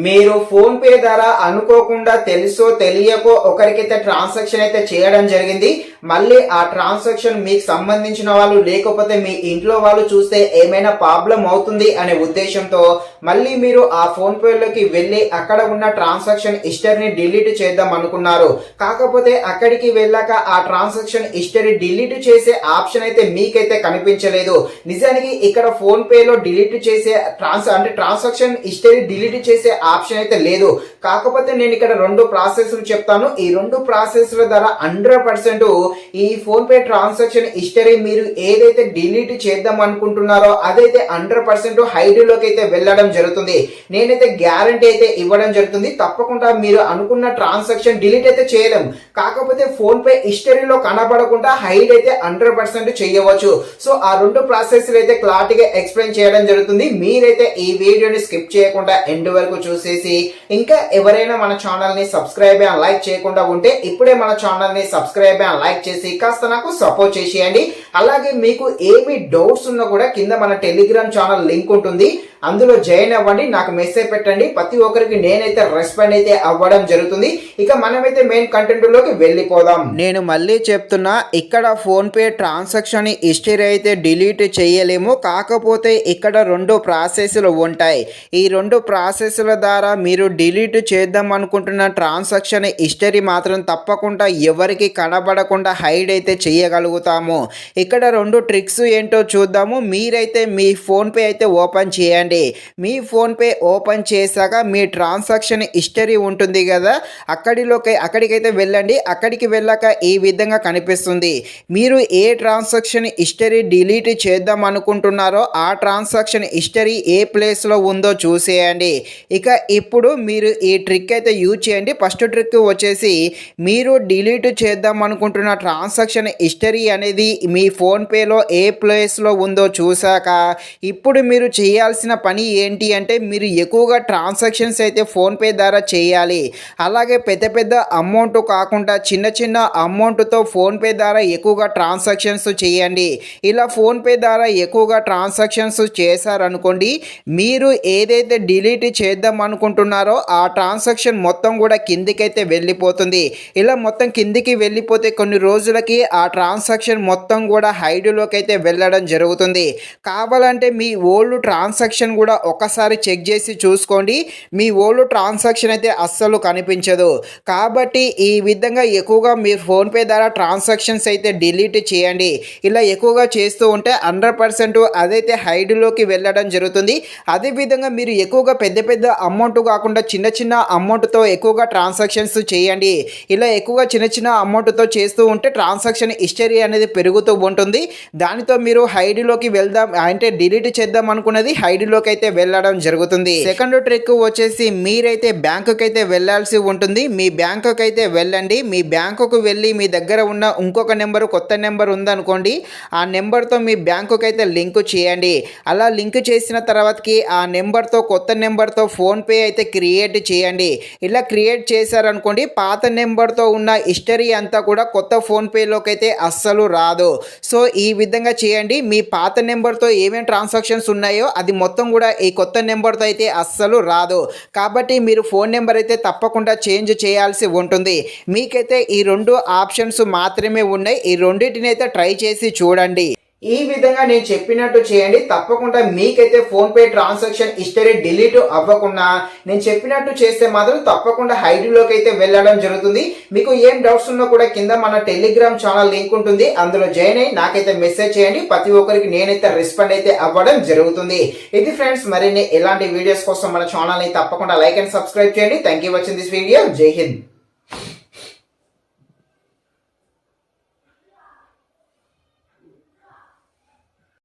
మీరు phone pay ద్వారా అనుకోకుండా తెలుసో తెలియకో ఒకరికైతే ట్రాన్సాక్షన్ అయితే చేయడం జరిగింది. మళ్ళీ ఆ ట్రాన్సాక్షన్ మీకు సంబంధించిన వాళ్ళు లేకపోతే మీ ఇంట్లో వాళ్ళు చూస్తే ఏమైనా ప్రాబ్లం అవుతుంది అనే ఉద్దేశంతో మళ్ళీ మీరు ఆ ఫోన్ పేలోకి వెళ్ళి అక్కడ ఉన్న ట్రాన్సాక్షన్ హిస్టరీని డిలీట్ చేద్దాం అనుకున్నారు. కాకపోతే అక్కడికి వెళ్ళాక ఆ ట్రాన్సాక్షన్ హిస్టరీ డిలీట్ చేసే ఆప్షన్ అయితే మీకైతే కనిపించలేదు. నిజానికి ఇక్కడ ఫోన్ పేలో డిలీట్ చేసే ట్రాన్సాక్షన్ హిస్టరీ డిలీట్ చేసే ఆప్షన్ అయితే లేదు. కాకపోతే నేను ఇక్కడ రెండు ప్రాసెస్లు చెప్తాను. ఈ రెండు ప్రాసెస్ల ద్వారా 100% ఈ ఫోన్ పే ట్రాన్సాక్షన్ హిస్టరీ మీరు ఏదైతే డిలీట్ చేద్దాం అనుకుంటున్నారో అదైతే 100% హైడ్ లోకి అయితే వెళ్ళడం జరుగుతుంది. నేనైతే గ్యారంటీ అయితే ఇవ్వడం జరుగుతుంది. తప్పకుండా మీరు అనుకున్న ట్రాన్సాక్షన్ డిలీట్ అయితే చేయలేం, కాకపోతే ఫోన్ పే హిస్టరీలో కనబడకుండా హైడ్ అయితే 100% చేయవచ్చు. సో ఆ రెండు ప్రాసెస్లు అయితే క్లారిటీగా ఎక్స్ప్లెయిన్ చేయడం జరుగుతుంది. మీరైతే ఈ వీడియోని స్కిప్ చేయకుండా ఎండ్ వరకు చూసేసి, ఇంకా ఎవరైనా మన ఛానల్ ని సబ్స్క్రైబ్ అండ్ లైక్ చేయకుండా ఉంటే ఇప్పుడే మన ఛానల్ ని సబ్స్క్రైబ్ అండ్ లైక్ చేసి కాస్త నాకు సపోర్ట్ చేసేయండి. అలాగే మీకు ఏమి డౌట్స్ ఉన్నా కూడా కింద మన టెలిగ్రామ్ ఛానల్ లింక్ ఉంటుంది, అందులో జాయిన్ అవ్వండి, నాకు మెసేజ్ పెట్టండి. ప్రతి ఒక్కరికి నేనైతే రెస్పాండ్ అయితే అవ్వడం జరుగుతుంది. ఇక మనమైతే మెయిన్ కంటెంట్ లోకి వెళ్ళిపోదాం. నేను మళ్ళీ చెప్తున్నా, ఇక్కడ ఫోన్ పే ట్రాన్సాక్షన్ హిస్టరీ అయితే డిలీట్ చేయలేము. కాకపోతే ఇక్కడ రెండు ప్రాసెస్లు ఉంటాయి. ఈ రెండు ప్రాసెస్ల ద్వారా మీరు డిలీట్ చేద్దాం అనుకుంటున్న ట్రాన్సాక్షన్ హిస్టరీ మాత్రం తప్పకుండా ఎవరికి కనబడకుండా హైడ్ అయితే చేయగలుగుతాము. ఇక్కడ రెండు ట్రిక్స్ ఏంటో చూద్దాము. మీరైతే మీ ఫోన్ పే అయితే ఓపెన్ చేయండి. మీ ఫోన్ పే ఓపెన్ చేశాక మీ ట్రాన్సాక్షన్ హిస్టరీ ఉంటుంది కదా, అక్కడికైతే వెళ్ళండి. అక్కడికి వెళ్ళాక ఈ విధంగా కనిపిస్తుంది. మీరు ఏ ట్రాన్సాక్షన్ హిస్టరీ డిలీట్ చేద్దాం అనుకుంటున్నారో ఆ ట్రాన్సాక్షన్ హిస్టరీ ఏ ప్లేస్లో ఉందో చూసేయండి. ఇక ఇప్పుడు మీరు ఈ ట్రిక్ అయితే యూజ్ చేయండి. ఫస్ట్ ట్రిక్ వచ్చేసి, మీరు డిలీట్ చేద్దాం అనుకుంటున్న ట్రాన్సాక్షన్ హిస్టరీ అనేది మీ ఫోన్ పేలో ఏ ప్లేస్లో ఉందో చూశాక ఇప్పుడు మీరు చేయాల్సిన పని ఏంటి అంటే, మీరు ఎక్కువగా ట్రాన్సాక్షన్స్ అయితే ఫోన్ పే ద్వారా చేయాలి. అలాగే పెద్ద పెద్ద అమౌంట్ కాకుండా చిన్న చిన్న అమౌంట్తో ఫోన్ పే ద్వారా ఎక్కువగా ట్రాన్సాక్షన్స్ చేయండి. ఇలా ఫోన్ పే ద్వారా ఎక్కువగా ట్రాన్సాక్షన్స్ చేశారనుకోండి, మీరు ఏదైతే డిలీట్ చేద్దాం అనుకుంటున్నారో ఆ ట్రాన్సాక్షన్ మొత్తం కూడా కిందికైతే వెళ్ళిపోతుంది. ఇలా మొత్తం కిందికి వెళ్ళిపోతే కొన్ని రోజులకి ఆ ట్రాన్సాక్షన్ మొత్తం కూడా హైడ్లోకి అయితే వెళ్ళడం జరుగుతుంది. కావాలంటే మీ ఓల్డ్ ట్రాన్సాక్షన్ కూడా ఒకసారి చెక్ చేసి చూసుకోండి. మీ ఓల్డ్ ట్రాన్సాక్షన్ అయితే అస్సలు కనిపించదు. కాబట్టి ఈ విధంగా ఎక్కువగా మీరు ఫోన్ పే ద్వారా ట్రాన్సాక్షన్స్ అయితే డిలీట్ చేయండి. ఇలా ఎక్కువగా చేస్తూ ఉంటే 100% అదైతే హైడ్లోకి వెళ్ళడం జరుగుతుంది. అదేవిధంగా మీరు ఎక్కువగా పెద్ద పెద్ద అమౌంట్ కాకుండా చిన్న చిన్న అమౌంట్తో ఎక్కువగా ట్రాన్సాక్షన్స్ చేయండి. ఇలా ఎక్కువగా చిన్న చిన్న అమౌంట్తో చేస్తూ ఉంటే ట్రాన్సాక్షన్ హిస్టరీ అనేది పెరుగుతూ ఉంటుంది. దానితో మీరు హైడ్లోకి వెళ్దాం అంటే డిలీట్ చేద్దాం అనుకున్నది హైడ్లోకి అయితే వెళ్ళడం జరుగుతుంది. సెకండ్ ట్రిక్ వచ్చేసి, మీరైతే బ్యాంకుకి అయితే వెళ్ళాల్సి ఉంటుంది. మీ బ్యాంకుకి అయితే వెళ్ళండి. మీ బ్యాంకుకు వెళ్ళి మీ దగ్గర ఉన్న ఇంకొక నెంబరు, కొత్త నెంబర్ ఉందనుకోండి, ఆ నెంబర్తో మీ బ్యాంకుకి అయితే లింక్ చేయండి. అలా లింక్ చేసిన తర్వాతకి ఆ నెంబర్తో, కొత్త నెంబర్తో ఫోన్ పే అయితే క్రియేట్ చేయండి. ఇలా క్రియేట్ చేశారనుకోండి, పాత నెంబర్తో ఉన్న హిస్టరీ అంతా కూడా కొత్త ఫోన్ పేలోకి అయితే అస్సలు రాదు. సో ఈ విధంగా చేయండి. మీ పాత నెంబర్తో ఏమేమి ట్రాన్సాక్షన్స్ ఉన్నాయో అది మొత్తం కూడా ఈ కొత్త నెంబర్తో అయితే అస్సలు రాదు. కాబట్టి మీరు ఫోన్ నెంబర్ అయితే తప్పకుండా చేంజ్ చేయాల్సి ఉంటుంది. మీకైతే ఈ రెండు ఆప్షన్స్ మాత్రమే ఉన్నాయి. ఈ రెండింటిని అయితే ట్రై చేసి చూడండి. ఈ విధంగా నేను చెప్పినట్టు చేయండి. తప్పకుండా మీకైతే phone pay transaction history delete అవ్వకుండా నేను చెప్పినట్టు చేస్తే మాత్రం తప్పకుండా హైడ్లోకి అయితే వెళ్ళడం జరుగుతుంది. మీకు ఏం డౌట్స్ ఉన్నా కూడా కింద మన టెలిగ్రామ్ ఛానల్ లింక్ ఉంటుంది, అందులో జాయిన్ అయ్యి నాకైతే మెసేజ్ చేయండి. ప్రతి ఒక్కరికి నేనైతే రెస్పాండ్ అయితే అవ్వడం జరుగుతుంది. ఇది ఫ్రెండ్స్, మరిన్ని ఇలాంటి వీడియోస్ కోసం మన ఛానల్ ని తప్పకుండా లైక్ అండ్ సబ్స్క్రైబ్ చేయండి. Thank you watching this video. జై హింద్.